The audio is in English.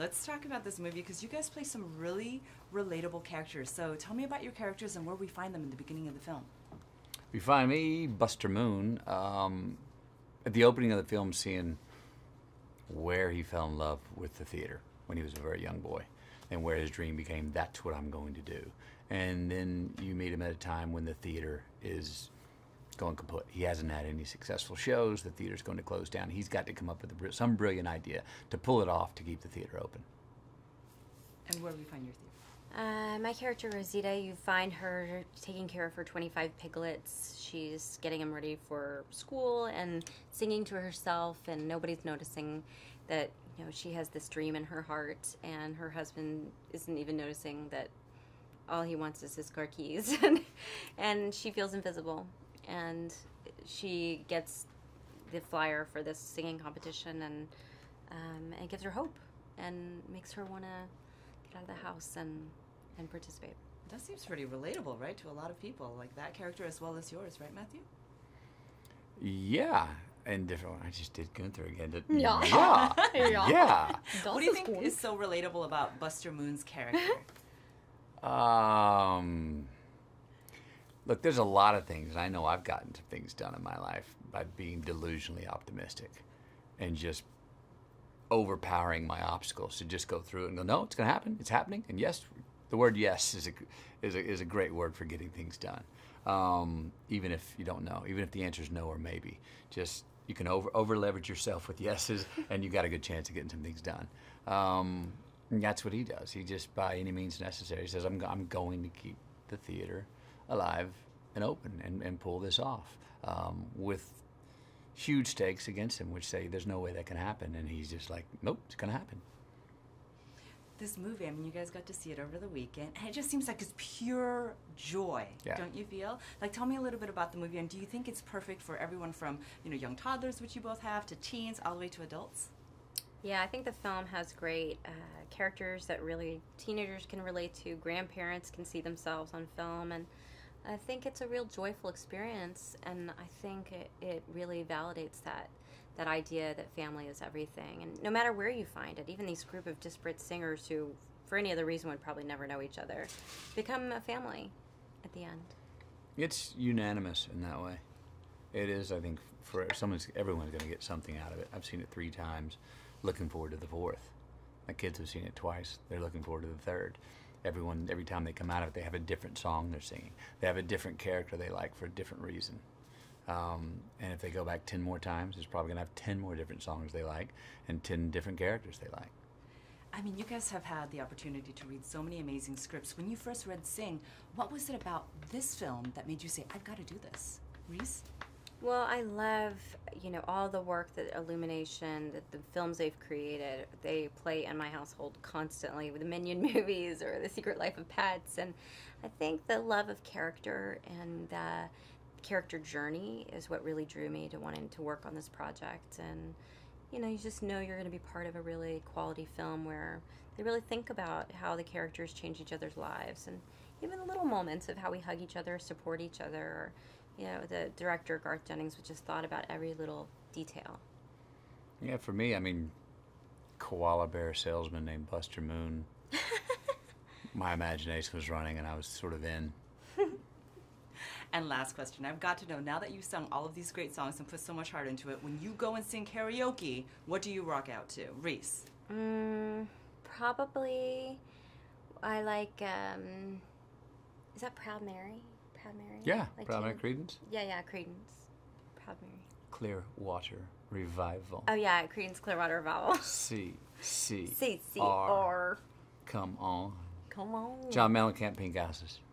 Let's talk about this movie because you guys play some really relatable characters. So tell me about your characters and where we find them in the beginning of the film. We find me, Buster Moon, at the opening of the film, seeing where he fell in love with the theater when he was a very young boy, and where his dream became, that's what I'm going to do. And then you meet him at a time when the theater is going kaput. He hasn't had any successful shows. The theater's going to close down. He's got to come up with some brilliant idea to pull it off to keep the theater open. And where do we find your theater? My character, Rosita, you find her taking care of her 25 piglets. She's getting them ready for school and singing to herself, and nobody's noticing that, you know, she has this dream in her heart, and her husband isn't even noticing that all he wants is his car keys. And she feels invisible, and she gets the flyer for this singing competition, and it gives her hope and makes her want to get out of the house and participate. That seems pretty relatable, right, to a lot of people, like that character as well as yours, right, Matthew? Yeah, and different. I just did Gunther again. Yeah. Yeah. Yeah. What do you think is so relatable about Buster Moon's character? Look, there's a lot of things. I know I've gotten to things done in my life by being delusionally optimistic and just overpowering my obstacles to just go through it and go, no, it's going to happen. It's happening. And yes, the word yes is a great word for getting things done. Even if you don't know, even if the answer is no or maybe, just you can over leverage yourself with yeses, and you got a good chance of getting some things done. And that's what he does. He just, by any means necessary, says, I'm going to keep the theater alive and open and pull this off, with huge stakes against him, which say there's no way that can happen. And he's just like, nope, it's going to happen. This movie, I mean, you guys got to see it over the weekend, and it just seems like it's pure joy, don't you feel? Like, tell me a little bit about the movie, and do you think it's perfect for everyone from, you know, young toddlers, which you both have, to teens, all the way to adults? Yeah, I think the film has great characters that really teenagers can relate to, grandparents can see themselves on film, and I think it's a real joyful experience, and I think it really validates that idea that family is everything. And no matter where you find it, even these group of disparate singers who, for any other reason, would probably never know each other, become a family at the end. It's unanimous in that way. It is, I think, for everyone's going to get something out of it. I've seen it 3 times, looking forward to the 4th. My kids have seen it twice. They're looking forward to the 3rd. Every time they come out of it, they have a different song they're singing. They have a different character they like for a different reason. And if they go back 10 more times, it's probably going to have 10 more different songs they like and 10 different characters they like. I mean, you guys have had the opportunity to read so many amazing scripts. When you first read Sing, what was it about this film that made you say, I've got to do this? Reese? Well, I love, you know, all the work that Illumination, the films they've created, they play in my household constantly with the Minion movies or The Secret Life of Pets. And I think the love of character and the character journey is what really drew me to wanting to work on this project. And, you know, you just know you're going to be part of a really quality film where they really think about how the characters change each other's lives, and even the little moments of how we hug each other, support each other, or, you know, the director, Garth Jennings, would just thought about every little detail. Yeah, for me, I mean, koala bear salesman named Buster Moon. My imagination was running, and I was sort of in. And last question, I've got to know, now that you've sung all of these great songs and put so much heart into it, when you go and sing karaoke, what do you rock out to? Reese? Probably, I like, is that Proud Mary? Proud Mary? Yeah, like Proud Mary Creedence. Yeah, Creedence. Proud Mary. Clearwater Revival. Oh yeah, Creedence Clearwater Revival. C R. Come on. Come on. John Mellencamp, Pink Houses.